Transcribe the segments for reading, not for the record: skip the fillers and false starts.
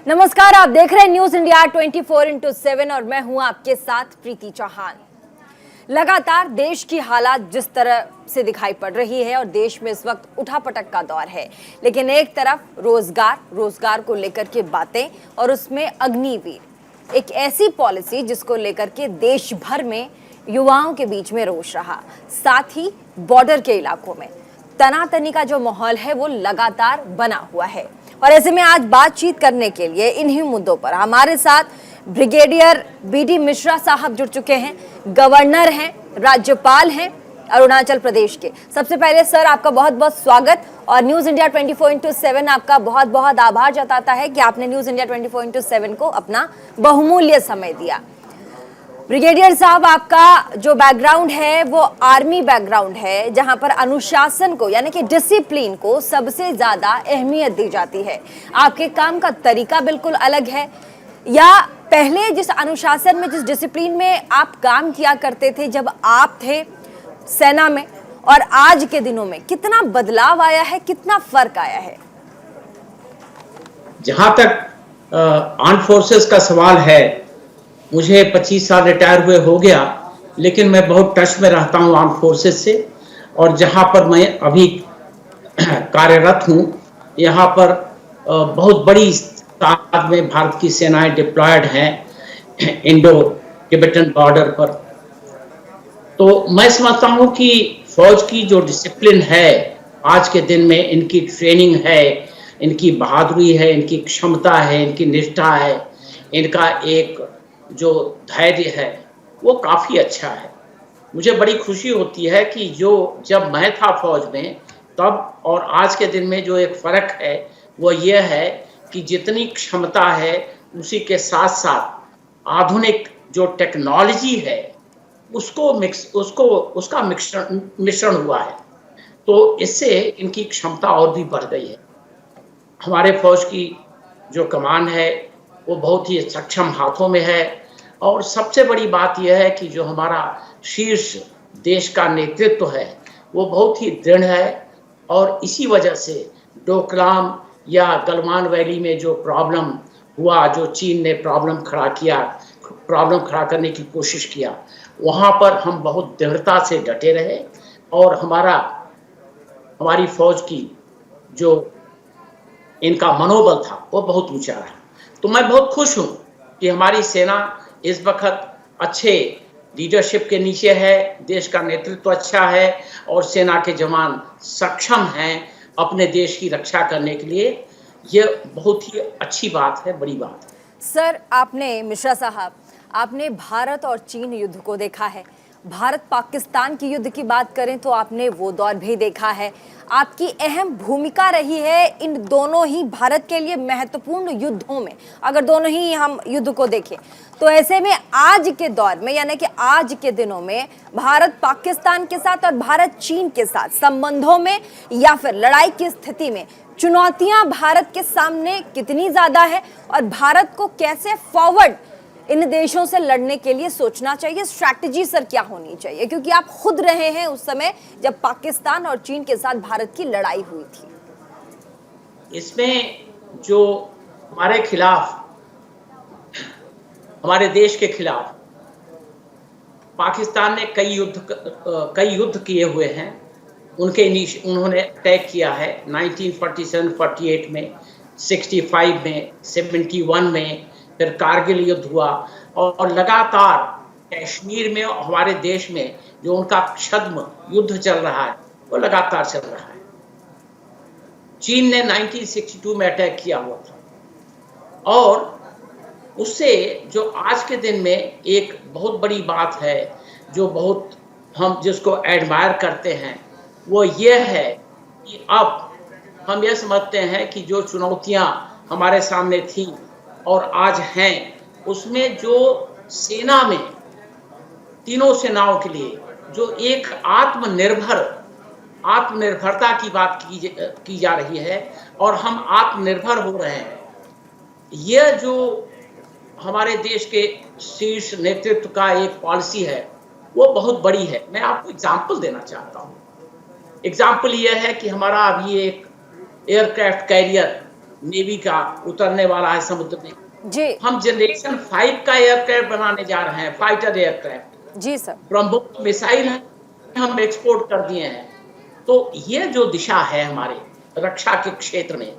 नमस्कार, आप देख रहे हैं न्यूज इंडिया 24x7 और मैं हूं आपके साथ प्रीति चौहान। लगातार देश की हालात जिस तरह से दिखाई पड़ रही है और देश में इस वक्त उठापटक का दौर है, लेकिन एक तरफ रोजगार को लेकर के बातें और उसमें अग्निवीर एक ऐसी पॉलिसी जिसको लेकर के देश भर में युवाओं के बीच में रोष रहा। साथ ही बॉर्डर के इलाकों में तनातनी का जो माहौल है वो लगातार बना हुआ है और ऐसे में आज बातचीत करने के लिए इन्हीं मुद्दों पर हमारे साथ ब्रिगेडियर बीडी मिश्रा साहब जुड़ चुके हैं। गवर्नर हैं, राज्यपाल हैं अरुणाचल प्रदेश के। सबसे पहले सर आपका बहुत बहुत स्वागत और न्यूज इंडिया 24x7 आपका बहुत बहुत आभार जताता है कि आपने न्यूज इंडिया 24x7 को अपना बहुमूल्य समय दिया। ब्रिगेडियर साहब, आपका जो बैकग्राउंड है वो आर्मी बैकग्राउंड है, जहां पर अनुशासन को यानी कि डिसिप्लिन को सबसे ज्यादा अहमियत दी जाती है। आपके काम का तरीका बिल्कुल अलग है, या पहले जिस अनुशासन में, जिस डिसिप्लिन में आप काम किया करते थे जब आप थे सेना में, और आज के दिनों में कितना बदलाव आया है, कितना फर्क आया है? जहां तक आर्म फोर्सेस का सवाल है, मुझे 25 साल रिटायर हुए हो गया, लेकिन मैं बहुत टच में रहता हूं आर्म फोर्सेस से। और जहां पर मैं अभी कार्यरत हूं, यहां पर बहुत बड़ी तादाद में भारत की सेनाएं डिप्लॉयड हैं इंडो तिब्बतन बॉर्डर पर। तो मैं समझता हूं कि फौज की जो डिसिप्लिन है आज के दिन में, इनकी ट्रेनिंग है, इनकी बहादुरी है, इनकी क्षमता है, इनकी निष्ठा है, इनका एक जो धैर्य है वो काफ़ी अच्छा है। मुझे बड़ी खुशी होती है कि जब मैं था फौज में तब और आज के दिन में जो एक फ़र्क है वो ये है कि जितनी क्षमता है उसी के साथ साथ आधुनिक जो टेक्नोलॉजी है उसका मिश्रण हुआ है। तो इससे इनकी क्षमता और भी बढ़ गई है। हमारे फौज की जो कमान है वो बहुत ही सक्षम हाथों में है। और सबसे बड़ी बात यह है कि जो हमारा शीर्ष देश का नेतृत्व है वो बहुत ही दृढ़ है। और इसी वजह से डोकलाम या गलवान वैली में जो प्रॉब्लम हुआ, जो चीन ने प्रॉब्लम खड़ा करने की कोशिश किया, वहाँ पर हम बहुत दृढ़ता से डटे रहे और हमारी फौज की जो इनका मनोबल था वो बहुत ऊंचा रहा। तो मैं बहुत खुश हूँ कि हमारी सेना इस वक्त अच्छे लीडरशिप के नीचे है, देश का नेतृत्व अच्छा है और सेना के जवान सक्षम हैं अपने देश की रक्षा करने के लिए। ये बहुत ही अच्छी बात है, बड़ी बात है। सर, मिश्रा साहब, आपने भारत और चीन युद्ध को देखा है। भारत पाकिस्तान की युद्ध की बात करें तो आपने वो दौर भी देखा है। आपकी अहम भूमिका रही है इन दोनों ही भारत के लिए महत्वपूर्ण युद्धों में, अगर दोनों ही हम युद्ध को देखें तो। ऐसे में आज के दौर में यानी कि आज के दिनों में भारत पाकिस्तान के साथ और भारत चीन के साथ संबंधों में या फिर लड़ाई की स्थिति में चुनौतियां भारत के सामने कितनी ज्यादा है और भारत को कैसे फॉरवर्ड इन देशों से लड़ने के लिए सोचना चाहिए? स्ट्रैटेजी सर क्या होनी चाहिए, क्योंकि आप खुद रहे हैं उस समय जब पाकिस्तान और चीन के साथ भारत की लड़ाई हुई थी। इसमें जो हमारे खिलाफ, हमारे देश के खिलाफ पाकिस्तान ने कई युद्ध किए हुए हैं। उन्होंने अटैक किया है 1947-48 में, 65 में, 71 में, फिर कारगिल युद्ध हुआ और लगातार कश्मीर में हमारे देश में जो उनका छद्म युद्ध चल रहा है वो लगातार चल रहा है। चीन ने 1962 में अटैक किया हुआ था और उससे जो आज के दिन में एक बहुत बड़ी बात है, जो बहुत हम जिसको एडमायर करते हैं, वो ये है कि अब हम ये समझते हैं कि जो चुनौतियां हमारे सामने थी और आज हैं, उसमें जो सेना में तीनों सेनाओं के लिए जो एक आत्मनिर्भरता की बात की जा रही है और हम आत्मनिर्भर हो रहे हैं, यह जो हमारे देश के शीर्ष नेतृत्व का एक पॉलिसी है वो बहुत बड़ी है। मैं आपको एग्जाम्पल देना चाहता हूँ। एग्जाम्पल यह है कि हमारा अभी एक एयरक्राफ्ट कैरियर नेवी का उतरने वाला है समुद्र में। जी हम जनरेशन 5 का एयरक्राफ्ट बनाने जा रहे हैं, फाइटर एयरक्राफ्ट। जी सर। ब्रह्मोस मिसाइल है, हम एक्सपोर्ट कर दिए हैं। तो ये जो दिशा है हमारे रक्षा के क्षेत्र में,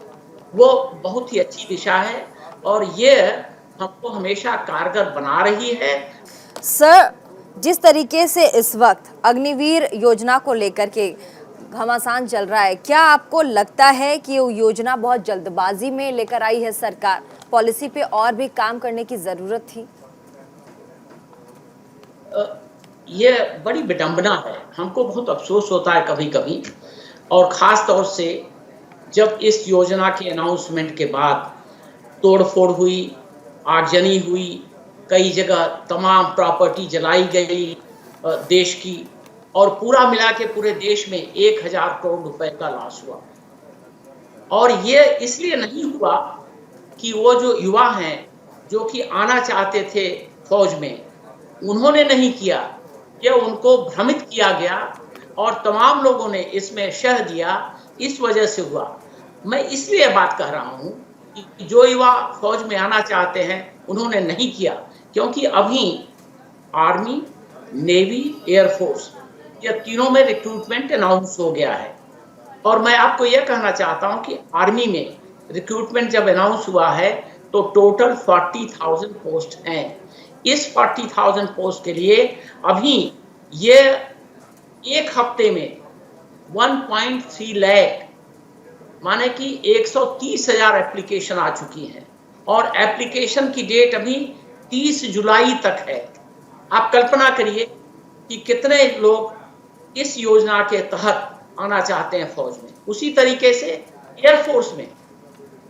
वो बहुत ही अच्छी दिशा है और ये हमको हमेशा कारगर बना रही है। सर, जिस तरीके से इस वक्त अग्निवीर योजना को लेकर के घमासान चल रहा है, क्या आपको लगता है कि वो योजना बहुत जल्दबाजी में लेकर आई है सरकार? पॉलिसी पे और भी काम करने की जरूरत थी? ये बड़ी विडंबना है, हमको बहुत अफसोस होता है कभी कभी, और खास तौर से जब इस योजना के अनाउंसमेंट के बाद तोड़फोड़ हुई, आगजनी हुई, कई जगह तमाम प्रॉपर्टी जलाई गई देश की, और पूरा मिला के पूरे देश में 1000 करोड़ रुपए का लॉस हुआ। और ये इसलिए नहीं हुआ कि वो जो युवा हैं जो कि आना चाहते थे फौज में, उन्होंने नहीं किया, यह उनको भ्रमित किया गया और तमाम लोगों ने इसमें शह दिया, इस वजह से हुआ। मैं इसलिए बात कह रहा हूं कि जो युवा फौज में आना चाहते हैं उन्होंने नहीं किया, क्योंकि अभी आर्मी, नेवी, एयरफोर्स, यह तीनों में रिक्रूटमेंट अनाउंस हो गया है। और मैं आपको यह कहना चाहता हूं कि आर्मी में रिक्रूटमेंट जब अनाउंस हुआ है तो टोटल 40,000 पोस्ट हैं। इस 40,000 पोस्ट के लिए अभी ये एक हफ्ते में 1.3 लाख, माने कि 130,000 एप्लीकेशन आ चुकी हैं और एप्लीकेशन की डेट अभी 30 जुलाई तक है। आप कल्पना करिए कि कितने लोग इस योजना के तहत आना चाहते हैं फौज में। उसी तरीके से एयरफोर्स में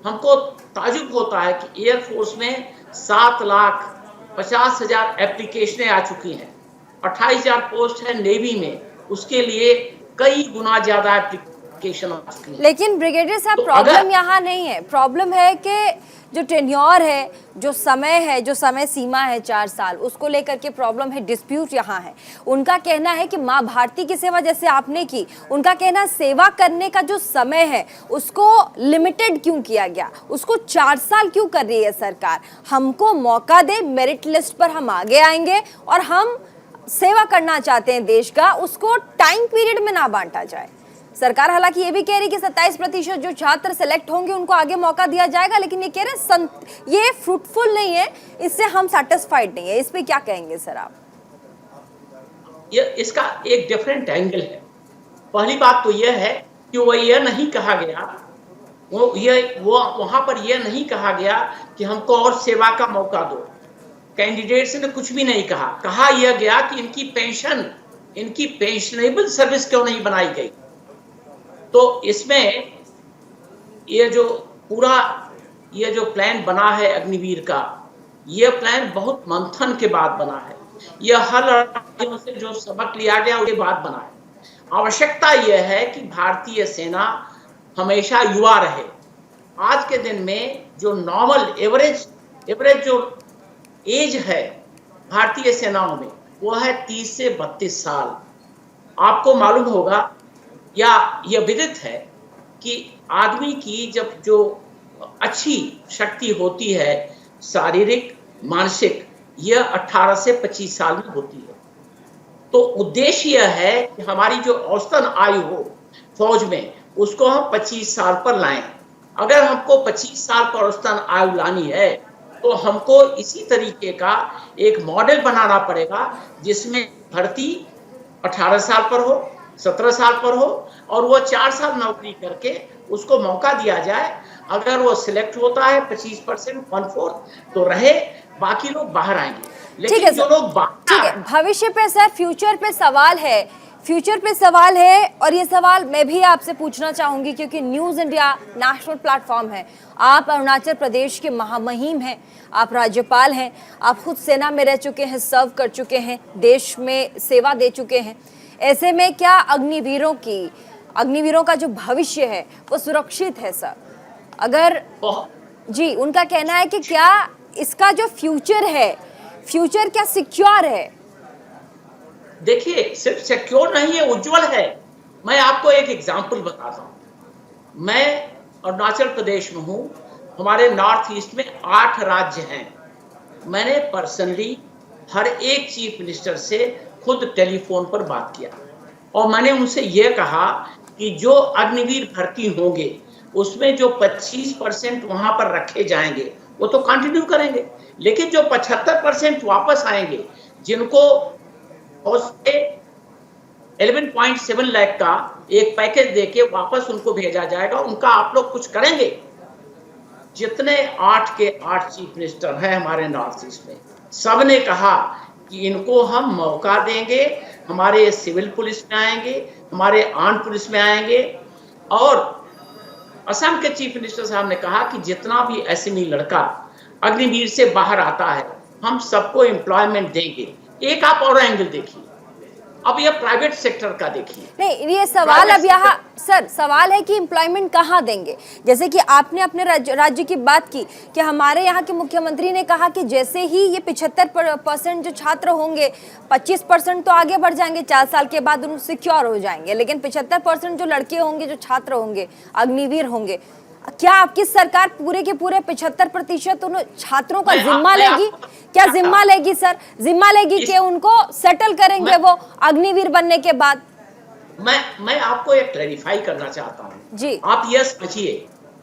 हमको ताजुब होता है कि एयरफोर्स में 7,50,000 एप्लीकेशनें आ चुकी हैं। 28,000 पोस्ट है नेवी में, उसके लिए कई गुना ज्यादा एप्लीकेशन आ चुकी है। लेकिन ब्रिगेडियर साहब, तो प्रॉब्लम यहाँ नहीं है। प्रॉब्लम है कि जो टेन्योर है, जो समय सीमा है 4 साल, उसको लेकर के प्रॉब्लम है, डिस्प्यूट यहाँ है। उनका कहना है कि माँ भारती की सेवा जैसे आपने की, उनका कहना सेवा करने का जो समय है उसको लिमिटेड क्यों किया गया, उसको 4 साल क्यों कर रही है सरकार? हमको मौका दे, मेरिट लिस्ट पर हम आगे आएंगे और हम सेवा करना चाहते हैं देश का, उसको टाइम पीरियड में ना बांटा जाए। सरकार हालांकि ये भी कह रही कि 27% जो छात्र सेलेक्ट होंगे उनको आगे मौका दिया जाएगा, लेकिन ये कह रहे ये फ्रूटफुल नहीं है, इससे हम सेटिस्फाइड नहीं है। इस पे क्या कहेंगे सर आप? ये इसका एक डिफरेंट एंगल है। पहली बात तो यह है कि वो ये नहीं कहा गया, वो वहां पर यह नहीं कहा गया कि हमको और सेवा का मौका दो। कैंडिडेट्स ने कुछ भी नहीं कहा यह गया कि इनकी पेंशनेबल सर्विस क्यों नहीं बनाई गई। तो इसमें ये जो प्लान बना है अग्निवीर का, यह प्लान बहुत मंथन के बाद बना है। यह हर राज्यों से जो सबक लिया गया उसके बाद बना है। आवश्यकता यह है कि भारतीय सेना हमेशा युवा रहे। आज के दिन में जो नॉर्मल एवरेज जो एज है भारतीय सेनाओं में, वो है 30 से 32 साल। आपको मालूम होगा या यह विदित है कि आदमी की जब जो अच्छी शक्ति होती है, शारीरिक, मानसिक, यह 18 से 25 साल में होती है। तो उद्देश्य यह है कि हमारी जो औसतन आयु हो फौज में, उसको हम 25 साल पर लाएं। अगर हमको 25 साल पर औसतन आयु लानी है तो हमको इसी तरीके का एक मॉडल बनाना पड़ेगा जिसमें भर्ती 18 साल पर हो, 17 साल पर हो और वो 4 साल नौकरी करके उसको मौका दिया जाए। अगर वो सिलेक्ट होता है 25%, 1/4 तो रहे, बाकी लोग बाहर आएंगे। लेकिन जो लोग ठीक है, भविष्य पे सर, फ्यूचर पे सवाल है और ये सवाल मैं भी आपसे पूछना चाहूंगी क्योंकि न्यूज़ इंडिया नेशनल प्लेटफॉर्म है। आप अरुणाचल प्रदेश के महामहिम हैं, आप राज्यपाल हैं, आप खुद सेना में रह चुके हैं, सर्व कर चुके हैं, देश में सेवा दे चुके हैं। ऐसे में क्या अग्निवीरों का जो भविष्य है वो सुरक्षित है सर? अगर जी, उनका कहना है कि क्या इसका जो फ्यूचर क्या सिक्योर है? देखिए, सिर्फ सिक्योर नहीं है, उज्जवल है। मैं आपको एक एग्जांपल बताता हूं। मैं अरुणाचल प्रदेश में हूं, हमारे नॉर्थ ईस्ट में 8 राज्य हैं। मैंने पर्सनली हर एक चीफ मिनिस्टर से खुद टेलीफोन पर बात किया और मैंने उनसे यह कहा कि जो अग्निवीर भर्ती होंगे उसमें जो 25% वहां पर रखे जाएंगे वो तो कंटिन्यू करेंगे, लेकिन जो 75% वापस आएंगे, जिनको 11.7 लाख का एक पैकेज देके वापस उनको भेजा जाएगा, उनका आप लोग कुछ करेंगे? जितने 8 के 8 चीफ मिनिस्टर हैं हमारे नॉर्थ ईस्ट में, सब ने कहा कि इनको हम मौका देंगे, हमारे सिविल पुलिस में आएंगे, हमारे आर्म पुलिस में आएंगे। और असम के चीफ मिनिस्टर साहब ने कहा कि जितना भी एसएमई लड़का अग्निवीर से बाहर आता है हम सबको एम्प्लॉयमेंट देंगे। एक आप और एंगल देखिए, अब ये प्राइवेट सेक्टर का देखिए। नहीं, ये सवाल अब यहाँ सर सवाल है कि एम्प्लॉयमेंट कहाँ देंगे। जैसे कि आपने अपने राज्य की बात की कि हमारे यहाँ के मुख्यमंत्री ने कहा कि जैसे ही ये 75% जो छात्र होंगे, 25% तो आगे बढ़ जाएंगे, 4 साल के बाद उन सिक्योर हो जाएंगे, लेकिन 75% जो लड़के होंगे, जो छात्र होंगे, अग्निवीर होंगे, क्या आपकी सरकार पूरे के पूरे 75% उन छात्रों का जिम्मा लेगी? क्या जिम्मा लेगी सर? जिम्मा लेगी कि उनको सेटल करेंगे वो अग्निवीर बनने के बाद? मैं आपको एक क्लैरिफाई करना चाहता हूं जी। आप यह समझिए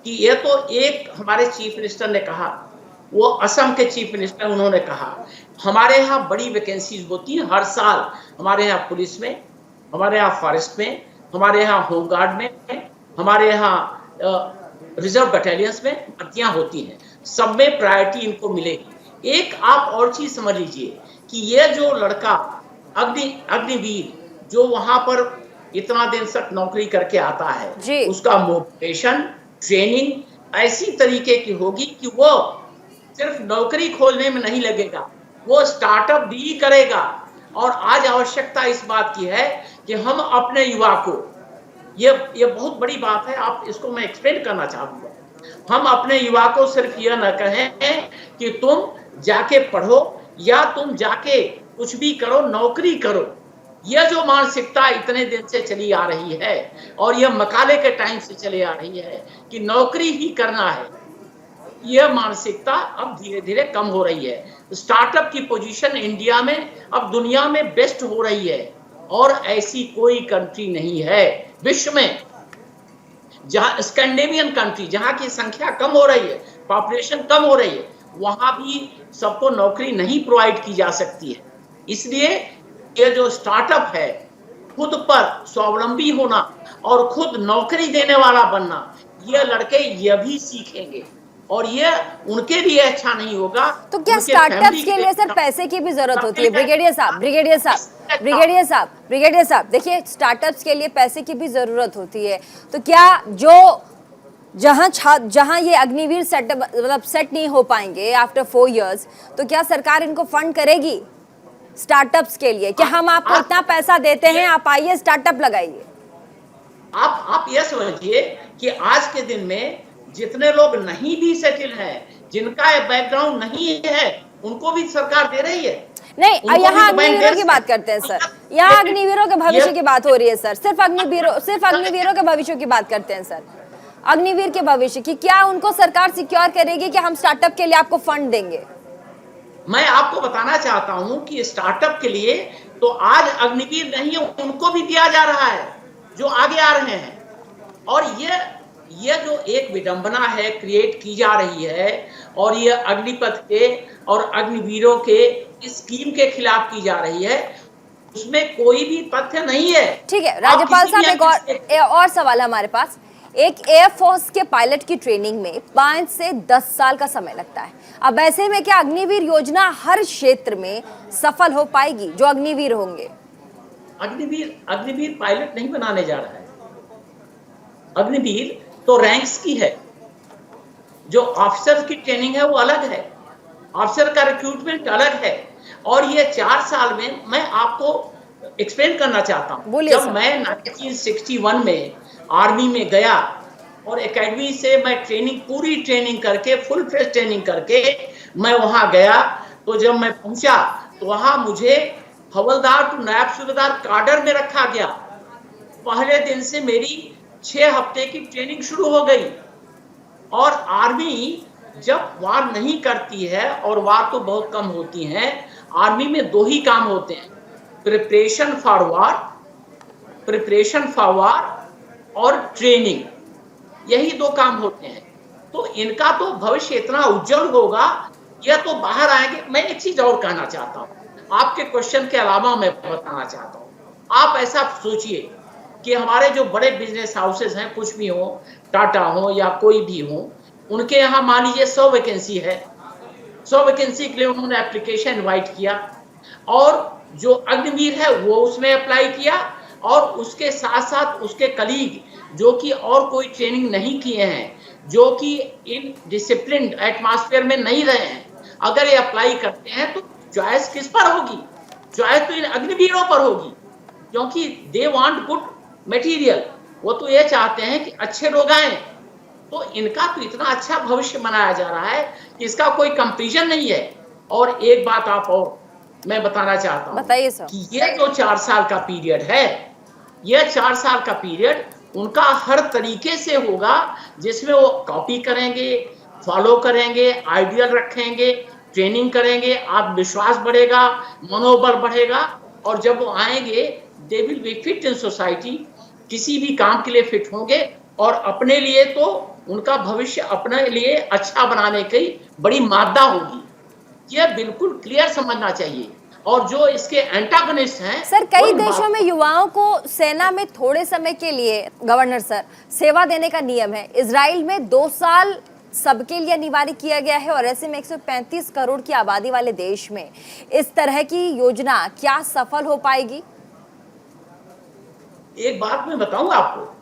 कि ये तो एक हमारे चीफ मिनिस्टर ने कहा, वो असम के चीफ मिनिस्टर, उन्होंने कहा हमारे यहाँ बड़ी वैकेंसीज होती हैं हर साल, हमारे यहाँ पुलिस में, हमारे यहाँ फॉरेस्ट में, हमारे यहाँ होमगार्ड में, हमारे यहाँ रिजर्व बटालियंस में भर्तियां होती हैं, सब में प्रायोरिटी इनको मिलेगी। एक आप और चीज समझ लीजिए कि ये जो लड़का अग्निवीर जो वहां पर इतना दिन तक नौकरी करके आता है, उसका मोटिवेशन, ट्रेनिंग ऐसी तरीके की होगी कि वो सिर्फ नौकरी खोलने में नहीं लगेगा, वो स्टार्टअप भी करेगा। और आज आवश्यकता इस बात की है कि हम अपने युवा को, ये बहुत बड़ी बात है, आप इसको मैं एक्सप्लेन करना चाहूंगा। हम अपने युवा को सिर्फ यह न कहें कि तुम जाके पढ़ो या तुम जाके कुछ भी करो, नौकरी करो। यह जो मानसिकता इतने दिन से चली आ रही है और यह मकाले के टाइम से चली आ रही है कि नौकरी ही करना है, यह मानसिकता अब धीरे धीरे कम हो रही है। स्टार्टअप की पोजीशन इंडिया में अब दुनिया में बेस्ट हो रही है और ऐसी कोई कंट्री नहीं है विश्व में, जहां स्कैंडिनेवियन कंट्री, जहां की संख्या कम हो रही है, पॉपुलेशन कम हो रही है, वहां भी सबको नौकरी नहीं प्रोवाइड की जा सकती है। इसलिए ये जो स्टार्टअप है, खुद पर स्वावलंबी होना और खुद नौकरी देने वाला बनना, ये लड़के ये भी सीखेंगे और ये उनके लिए अच्छा नहीं होगा। तो क्या स्टार्टअप्स के लिए सर पैसे की भी जरूरत होती है? ब्रिगेडियर साहब देखिए, स्टार्टअप्स के लिए पैसे की भी जरूरत होती है, तो क्या जहां ये अग्निवीर सेट नहीं हो पाएंगे आफ्टर 4 इयर्स, तो क्या सरकार इनको फंड करेगी स्टार्टअप्स के लिए कि हम आपको इतना पैसा देते हैं, आप आइए स्टार्टअप लगाइए? आप ये समझिए कि आज के दिन में जितने लोग नहीं भी सेटल हैं, जिनका बैकग्राउंड नहीं है, उनको भी सरकार दे रही है। नहीं, यहाँ अग्निवीरों की बात करते हैं सर, यहाँ अग्निवीरों के भविष्य की बात हो रही है सर, सिर्फ अग्निवीरों के भविष्य की बात करते हैं सर। अग्निवीर के भविष्य की क्या उनको सरकार सिक्योर करेगी कि हम स्टार्टअप के लिए आपको फंड देंगे? मैं आपको बताना चाहता हूं कि स्टार्टअप के लिए तो आज अग्निवीर नहीं, उनको भी दिया जा रहा है जो आगे आ रहे हैं। और ये जो एक विडंबना है क्रिएट की जा रही है और ये अग्निपथ के और अग्निवीरों के इस स्कीम के खिलाफ की जा रही है, उसमें कोई भी तथ्य नहीं है। ठीक है राज्यपाल साहब, एक और सवाल है हमारे पास। एक एयरफोर्स के पायलट की ट्रेनिंग में 5 से 10 साल का समय लगता है। अब ऐसे में क्या अग्निवीर योजना हर क्षेत्र में सफल हो पाएगी जो अग्निवीर होंगे? अग्निवीर पायलट नहीं बनाने जा रहा है। अग्निवीर तो रैंक्स की है, जो ऑफिसर की ट्रेनिंग है वो अलग है, ऑफिसर का रिक्रूटमेंट अलग है। और ये 4 साल में मैं आपको एक्सप्लेन करना चाहता हूँ, जब मैं 1961 में आर्मी में गया और एकेडमी से मैं पूरी ट्रेनिंग करके, फुल फ्लेज ट्रेनिंग करके मैं वहां गया, तो जब मैं पहुंचा तो वहां मुझे हवलदार टू नायब सूबेदार काडर में रखा गया। पहले दिन से मेरी 6 हफ्ते की ट्रेनिंग शुरू हो गई और आर्मी जब वार नहीं करती है, और वार तो बहुत कम होती हैं, आर्मी में दो ही काम होते हैं, प्रिपरेशन फॉर वार और ट्रेनिंग, यही दो काम होते हैं। तो इनका तो भविष्य इतना उज्जवल होगा, यह तो बाहर आएंगे। मैं एक चीज और कहना चाहता हूँ, आपके क्वेश्चन के अलावा मैं बताना चाहता हूँ, आप ऐसा सोचिए कि हमारे जो बड़े बिजनेस हाउसेस हैं, कुछ भी हो, टाटा हो या कोई भी हो, उनके यहाँ मान लीजिए 100 वैकेंसी है, 100 वैकेंसी के लिए उन्होंने एप्लीकेशन इनवाइट किया, और जो अग्निवीर है वो उसमें अप्लाई किया, और उसके साथ साथ उसके कलीग जो कि और कोई ट्रेनिंग नहीं किए हैं, जो कि इन डिसिप्लिन एटमॉस्फेयर में नहीं रहे हैं, अगर ये अप्लाई करते हैं तो चॉइस किस पर होगी? चॉइस तो इन अग्निवीरों पर होगी, क्योंकि दे वांट गुड मटेरियल, वो तो ये चाहते हैं कि अच्छे लोग आए। तो इनका तो इतना अच्छा भविष्य बनाया जा रहा है कि इसका कोई कंपैरिजन नहीं है। और एक बात आप और मैं बताना चाहता हूँ, बताइए सर, कि ये जो 4 साल का पीरियड है, यह 4 साल का पीरियड उनका हर तरीके से होगा, जिसमें वो कॉपी करेंगे, फॉलो करेंगे, आइडियल रखेंगे, ट्रेनिंग करेंगे, आत्मविश्वास बढ़ेगा, मनोबल बढ़ेगा, और जब वो आएंगे they will be fit in society, किसी भी काम के लिए फिट होंगे, और अपने लिए तो उनका भविष्य अपने लिए अच्छा बनाने की बड़ी मादा होगी। यह बिल्कुल क्लियर समझना चाहिए। और जो इसके एंटागनिस्ट हैं सर, कई देशों में युवाओं को सेना में थोड़े समय के लिए, गवर्नर सर, सेवा देने का नियम है। इजराइल में 2 साल सबके लिए अनिवार्य किया गया है, और ऐसे में 135 करोड़ की आबादी वाले देश में इस तरह की योजना क्या सफल हो पाएगी? एक बात मैं बताऊं आपको,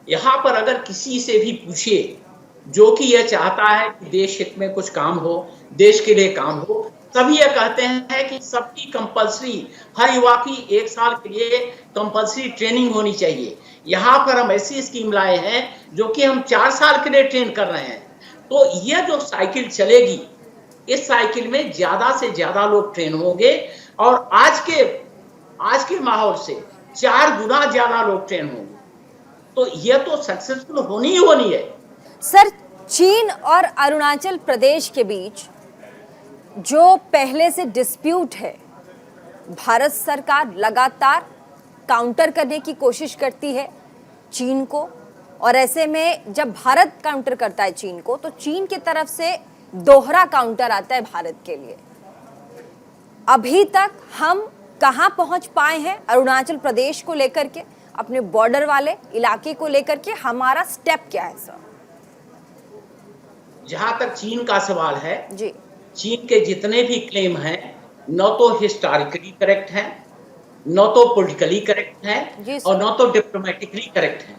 यहाँ पर अगर किसी से भी पूछिए जो कि यह चाहता है कि देश हित में कुछ काम हो, देश के लिए काम हो, सभी ये कहते हैं कि सबकी कंपलसरी, हर युवा की 1 साल के लिए कंपलसरी ट्रेनिंग होनी चाहिए। यहाँ पर हम ऐसी स्कीम लाए हैं जो कि हम 4 साल के लिए ट्रेन कर रहे हैं। तो यह जो साइकिल चलेगी, इस साइकिल में ज्यादा से ज्यादा लोग ट्रेन होंगे, और आज के माहौल से 4 गुना ज्यादा लोग ट्रेन होंगे। तो यह तो सक्सेसफुल होनी ही होनी है। सर, चीन और अरुणाचल प्रदेश के बीच जो पहले से डिस्प्यूट है, भारत सरकार लगातार काउंटर करने की कोशिश करती है चीन को, और ऐसे में जब भारत काउंटर करता है चीन को, तो चीन की तरफ से दोहरा काउंटर आता है भारत के लिए। अभी तक हम कहां पहुंच पाए हैं अरुणाचल प्रदेश को लेकर के, अपने बॉर्डर वाले इलाके को लेकर के? हमारा स्टेप क्या है सर? जहां तक चीन का सवाल है जी, चीन के जितने भी क्लेम हैं, न तो हिस्टोरिकली करेक्ट हैं, न तो पॉलिटिकली करेक्ट हैं, और न तो डिप्लोमेटिकली करेक्ट हैं।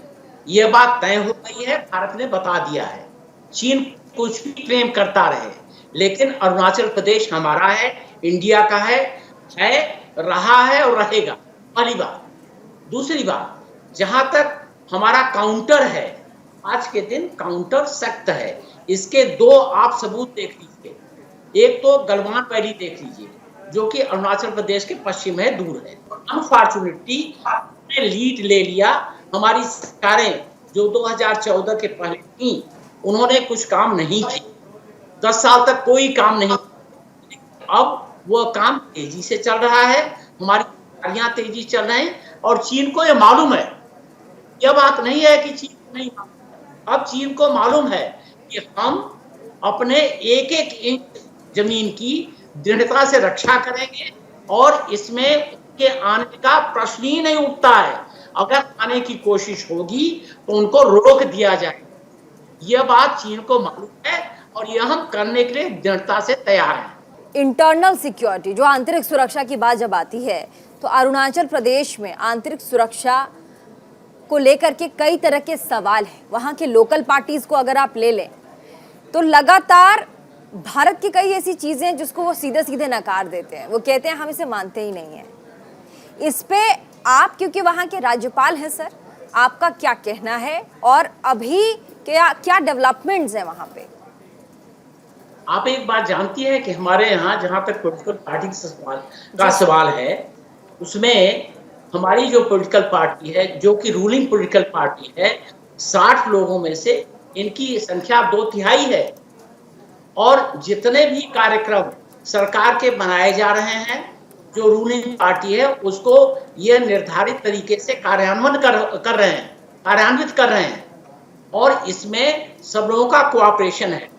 यह बात तय हो गई है, भारत ने बता दिया है। चीन कुछ भी क्लेम करता रहे, लेकिन अरुणाचल प्रदेश हमारा है, इंडिया का है, रहा है और रहेगा। पहली बात। दूसरी बात, जहां तक हमारा काउंटर है, आज के दिन काउंटर सख्त है। इसके 2 आप सबूत देख लीजिए। एक तो गलवान वैली देख लीजिए, जो कि अरुणाचल प्रदेश के पश्चिम है, दूर है। अनफॉर्चुनेटली ने लीड ले लिया। हमारी सरकारें जो 2014 के पहले थी, उन्होंने कुछ काम नहीं किया। 10 साल तक कोई काम नहीं। अब वो काम तेजी से चल रहा है, हमारी कार्यां तेजी चल रहे हैं, और चीन को ये मालूम है। यह बात नहीं है कि चीन को नहीं मालूम। अब चीन को मालूम है कि हम अपने एक एक इंच जमीन की दृढ़ता से रक्षा करेंगे, और इसमें उनके आने का प्रश्न ही नहीं उठता है। अगर आने की कोशिश होगी तो उनको रोक दिया जाए। यह बात चीन को मालूम है, और यह हम करने के लिए दृढ़ता से तैयार हैं। इंटरनल सिक्योरिटी, जो आंतरिक सुरक्षा की बात जब आती है, तो अरुणाचल प्रदेश में आंतरिक सुरक्षा को लेकर के कई तरह के सवाल हैं। वहाँ के लोकल पार्टीज को अगर आप ले लें, तो लगातार भारत की कई ऐसी चीजें हैं जिसको वो सीधे सीधे नकार देते हैं। वो कहते हैं हम इसे मानते ही नहीं हैं। इस पे आप, क्योंकि वहाँ के राज्यपाल हैं सर, आपका क्या कहना है, और अभी क्या डेवलपमेंट्स हैं वहाँ पे? आप एक बात जानती है कि हमारे यहाँ जहाँ तक पॉलिटिकल पार्टी का सवाल है, उसमें हमारी जो पॉलिटिकल पार्टी है, जो कि रूलिंग पॉलिटिकल पार्टी है, 60 लोगों में से इनकी संख्या 2/3 है और जितने भी कार्यक्रम सरकार के बनाए जा रहे हैं, जो रूलिंग पार्टी है उसको यह निर्धारित तरीके से कार्यान्वित कर रहे हैं और इसमें सब लोगों का कोऑपरेशन है।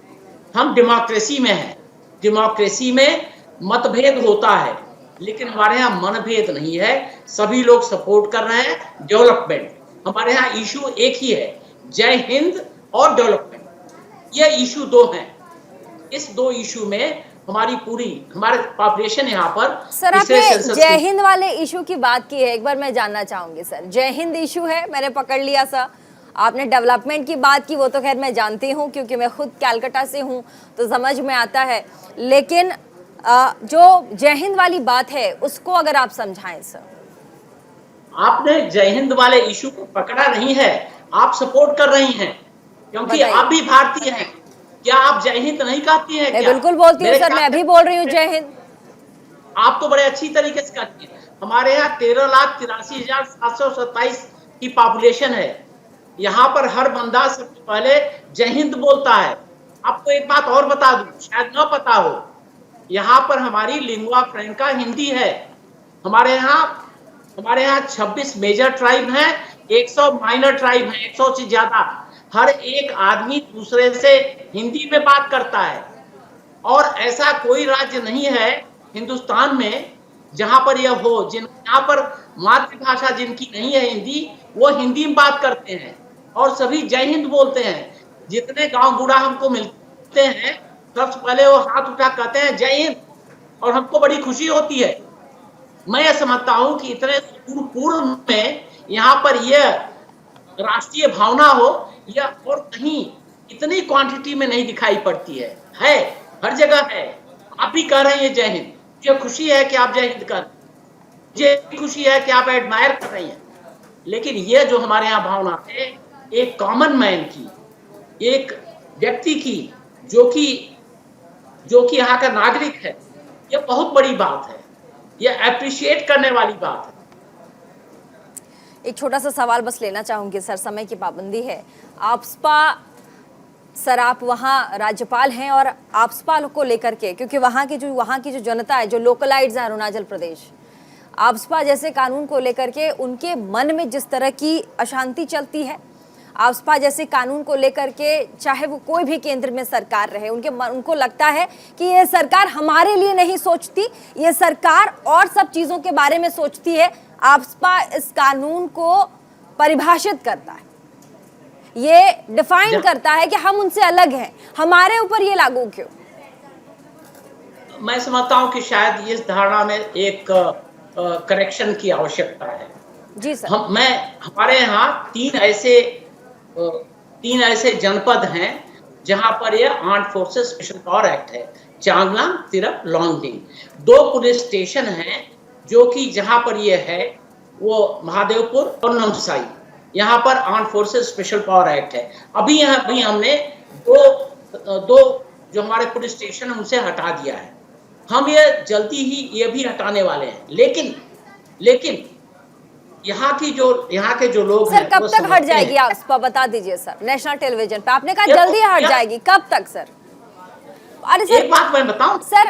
हम डेमोक्रेसी में हैं, डेमोक्रेसी में मतभेद होता है लेकिन हमारे यहाँ मनभेद नहीं है, सभी लोग सपोर्ट कर रहे हैं डेवलपमेंट। हमारे यहाँ इशू एक ही है, जय हिंद और डेवलपमेंट, ये इशू दो हैं। इस दो इशू में हमारे पॉपुलेशन यहाँ पर। सर आपने जय हिंद वाले इशू की बात की है, एक बार मैं जानना चाहूंगी सर, जय हिंद इशू है, मैंने पकड़ लिया सर। आपने डेवलपमेंट की बात की, वो तो खैर मैं जानती हूँ क्योंकि मैं खुद कैलकाटा से हूँ तो समझ में आता है, लेकिन जो जय हिंद वाली बात है उसको अगर आप समझाएं सर। आपने जय हिंद वाले इशू को पकड़ा नहीं है, आप सपोर्ट कर रही हैं क्योंकि आप भी भारतीय हैं। क्या आप जय हिंद नहीं कहती हैं? मैं बिल्कुल बोलती हूँ सर, मैं भी बोल रही हूँ जय हिंद। आप तो बड़े अच्छी तरीके से कहती हैं। हमारे यहाँ 13,83,727 की पॉपुलेशन है। यहाँ पर हर बंदा सबसे पहले जय हिंद बोलता है। आपको एक बात और बता दूं, शायद न पता हो, यहाँ पर हमारी लिंगुआ फ्रैंका हिंदी है। हमारे यहाँ 26 मेजर ट्राइब हैं, 100 माइनर ट्राइब हैं, 100 से ज्यादा। हर एक आदमी दूसरे से हिंदी में बात करता है और ऐसा कोई राज्य नहीं है हिंदुस्तान में जहां पर यह हो, जहां पर मातृभाषा जिनकी नहीं है हिंदी, वो हिंदी में बात करते हैं और सभी जय हिंद बोलते हैं। जितने गांव बूढ़ा हमको मिलते हैं सबसे पहले वो हाथ उठा कहते हैं जय हिंद और हमको बड़ी खुशी होती है। मैं यह समझता हूं कि इतने पूर्व में यहाँ पर यह राष्ट्रीय भावना हो या और कहीं इतनी क्वांटिटी में नहीं दिखाई पड़ती है हर जगह है। आप भी कह रहे हैं जय हिंद, मुझे खुशी है कि आप जय हिंद कर, मुझे खुशी है कि आप एडमायर कर रही हैं, लेकिन ये जो हमारे यहाँ भावना है एक कॉमन मैन की, एक व्यक्ति की जो कि यहाँ का नागरिक है, ये बहुत बड़ी बात है, ये अप्रिशिएट करने वाली बात है। एक छोटा सा सवाल बस लेना चाहूंगी सर, समय की पाबंदी है। आपसपा सर, आप वहाँ राज्यपाल हैं और आपसपा को लेकर के, क्योंकि वहाँ की जो जनता है, जो लोकलाइट्स हैं अरुणाचल प्रदेश, आपसपा जैसे कानून को लेकर के उनके मन में जिस तरह की अशांति चलती है, आपसपा जैसे कानून को लेकर के चाहे वो कोई भी केंद्र में सरकार रहे, उनको लगता है कि ये सरकार हमारे लिए नहीं सोचती, ये सरकार और सब चीज़ों के बारे में सोचती है। आपसपा इस कानून को परिभाषित करता है, ये डिफाइन करता है कि हम उनसे अलग हैं, हमारे ऊपर ये लागू क्यों? मैं समझता हूं कि शायद इस धारणा में एक करेक्शन की आवश्यकता है। जी सर। हमारे यहाँ तीन ऐसे जनपद हैं जहां पर ये armed forces special power act है, चांगलांग, तिरप, लोंगडिंग। 2 पुलिस स्टेशन हैं जो कि जहां पर ये है वो महादेवपुर और नामसाई, यहाँ पर armed forces special power act है। अभी हमने दो जो हमारे पुलिस स्टेशन उनसे हटा दिया है। हम ये जल्दी ही ये भी हटाने वाले हैं, लेकिन यहाँ के जो लोग सर कब तक हट जाएगी आपसपा, बता दीजिए सर। नेशनल टेलीविजन पे आपने कहा जल्दी हट जाएगी, कब तक सर? अरे सर एक बात मैं बताऊं सर,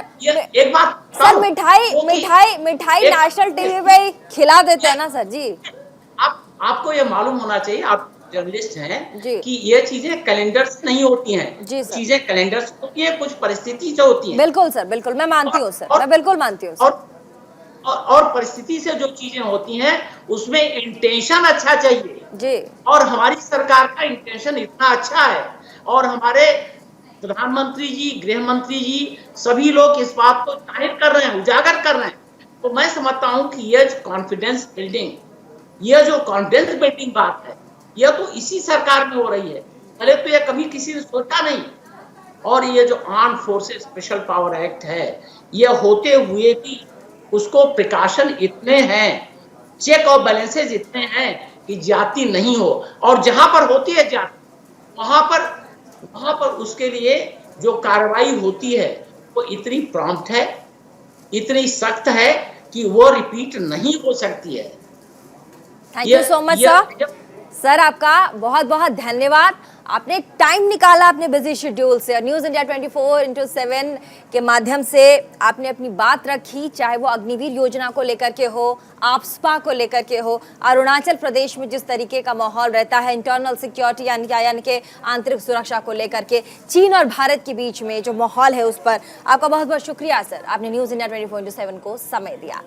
एक बात सर, मिठाई नेशनल टीवी पे खिला देते हैं ना सर जी। आपको ये मालूम होना चाहिए, आप जर्नलिस्ट हैं, कि ये चीजें कैलेंडर से नहीं होती हैं। चीजें कैलेंडर से होती है, कुछ परिस्थिति से होती है। बिल्कुल सर, बिल्कुल मैं मानती हूँ सर, मैं बिल्कुल मानती हूँ। और परिस्थिति से जो चीजें होती हैं उसमें इंटेंशन अच्छा चाहिए जी, और हमारी सरकार का इंटेंशन इतना अच्छा है और हमारे प्रधानमंत्री जी, गृह मंत्री जी, सभी लोग इस बात को जाहिर कर रहे हैं, उजागर कर रहे हैं। तो मैं समझता हूं कि यह जो कॉन्फिडेंस बिल्डिंग बात है, यह तो इसी सरकार में हो रही है, पहले तो यह कभी किसी ने सोचा नहीं। और ये जो armed forces special power act है, यह होते हुए भी उसको प्रिकॉशन इतने हैं, चेक और बैलेंसेज इतने हैं कि जाति नहीं हो, और जहां पर होती है जाति वहां पर उसके लिए जो कार्रवाई होती है वो इतनी प्रॉम्प्ट है, इतनी सख्त है कि वो रिपीट नहीं हो सकती है। Thank you so much sir. Sir आपका बहुत बहुत धन्यवाद। आपने टाइम निकाला अपने बिजी शेड्यूल से और न्यूज़ इंडिया 24/7 के माध्यम से आपने अपनी बात रखी, चाहे वो अग्निवीर योजना को लेकर के हो, आफ्स्पा को लेकर के हो, अरुणाचल प्रदेश में जिस तरीके का माहौल रहता है इंटरनल सिक्योरिटी यानी कि आंतरिक सुरक्षा को लेकर के चीन और भारत के बीच में जो माहौल है उस पर। आपका बहुत बहुत शुक्रिया सर, आपने न्यूज़ इंडिया 24/7 को समय दिया।